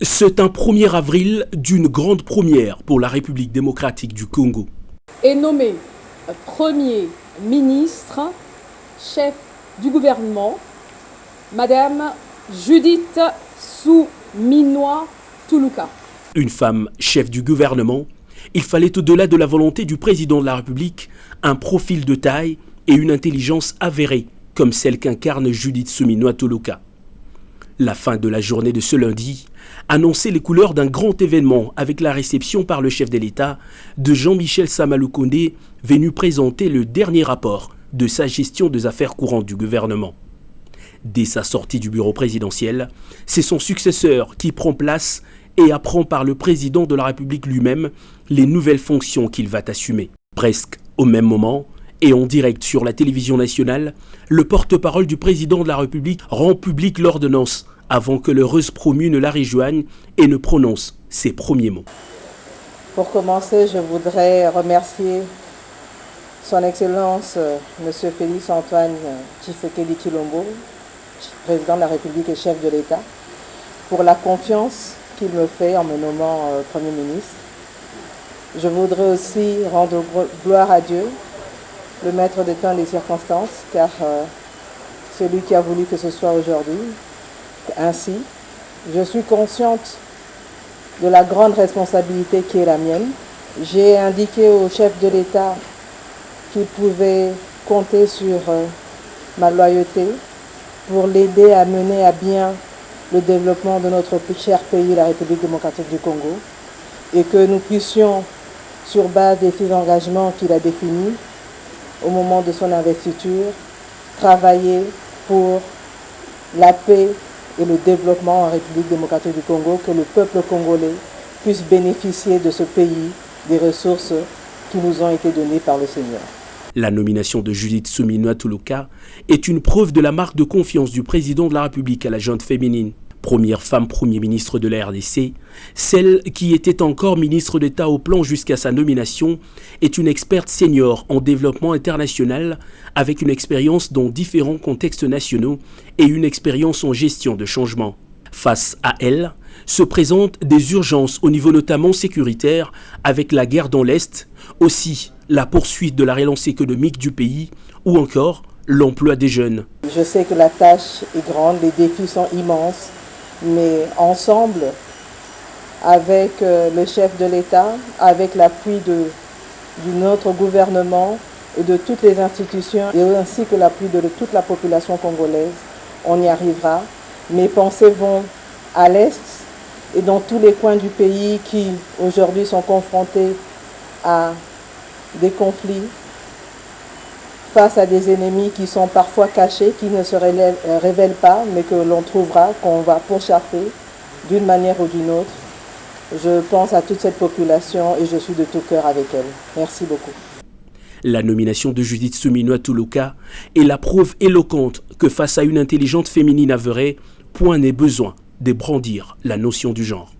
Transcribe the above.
C'est un 1er avril d'une grande première pour la République démocratique du Congo. Est nommé Premier ministre, chef du gouvernement, Madame Judith Suminwa Tuluka. Une femme chef du gouvernement, il fallait au-delà de la volonté du président de la République un profil de taille et une intelligence avérée comme celle qu'incarne Judith Suminwa Tuluka. La fin de la journée de ce lundi annonçait les couleurs d'un grand événement avec la réception par le chef de l'État de Jean-Michel Sama-Lukonde, venu présenter le dernier rapport de sa gestion des affaires courantes du gouvernement. Dès sa sortie du bureau présidentiel, c'est son successeur qui prend place et apprend par le président de la République lui-même les nouvelles fonctions qu'il va assumer. Presque au même moment, et en direct sur la télévision nationale, le porte-parole du président de la République rend publique l'ordonnance avant que l'heureuse promue ne la rejoigne et ne prononce ses premiers mots. Pour commencer, je voudrais remercier Son Excellence M. Félix Antoine Tshisekedi Tshilombo, président de la République et chef de l'État, pour la confiance qu'il me fait en me nommant Premier ministre. Je voudrais aussi rendre gloire à Dieu, le maître des temps et des circonstances, car c'est lui qui a voulu que ce soit aujourd'hui ainsi. Je suis consciente de la grande responsabilité qui est la mienne. J'ai indiqué au chef de l'État qu'il pouvait compter sur ma loyauté pour l'aider à mener à bien le développement de notre cher pays, la République démocratique du Congo, et que nous puissions, sur base des 6 engagements qu'il a définis au moment de son investiture, travailler pour la paix et le développement en République démocratique du Congo, que le peuple congolais puisse bénéficier de ce pays, des ressources qui nous ont été données par le Seigneur. La nomination de Judith Suminwa Tuluka est une preuve de la marque de confiance du président de la République à la gente féminine. Première femme Premier ministre de la RDC, celle qui était encore ministre d'État au plan jusqu'à sa nomination, est une experte senior en développement international avec une expérience dans différents contextes nationaux et une expérience en gestion de changement. Face à elle, se présentent des urgences au niveau notamment sécuritaire avec la guerre dans l'Est, aussi la poursuite de la relance économique du pays ou encore l'emploi des jeunes. Je sais que la tâche est grande, les défis sont immenses, mais ensemble, avec le chef de l'État, avec l'appui de notre gouvernement et de toutes les institutions, et ainsi que l'appui de toute la population congolaise, on y arrivera. Mes pensées vont à l'Est et dans tous les coins du pays qui aujourd'hui sont confrontés à des conflits, face à des ennemis qui sont parfois cachés, qui ne se révèlent pas, mais que l'on trouvera, qu'on va pourchasser d'une manière ou d'une autre. Je pense à toute cette population et je suis de tout cœur avec elle. Merci beaucoup. La nomination de Judith Suminwa Tuluka est la preuve éloquente que face à une intelligente féminine avérée, point n'est besoin de brandir la notion du genre.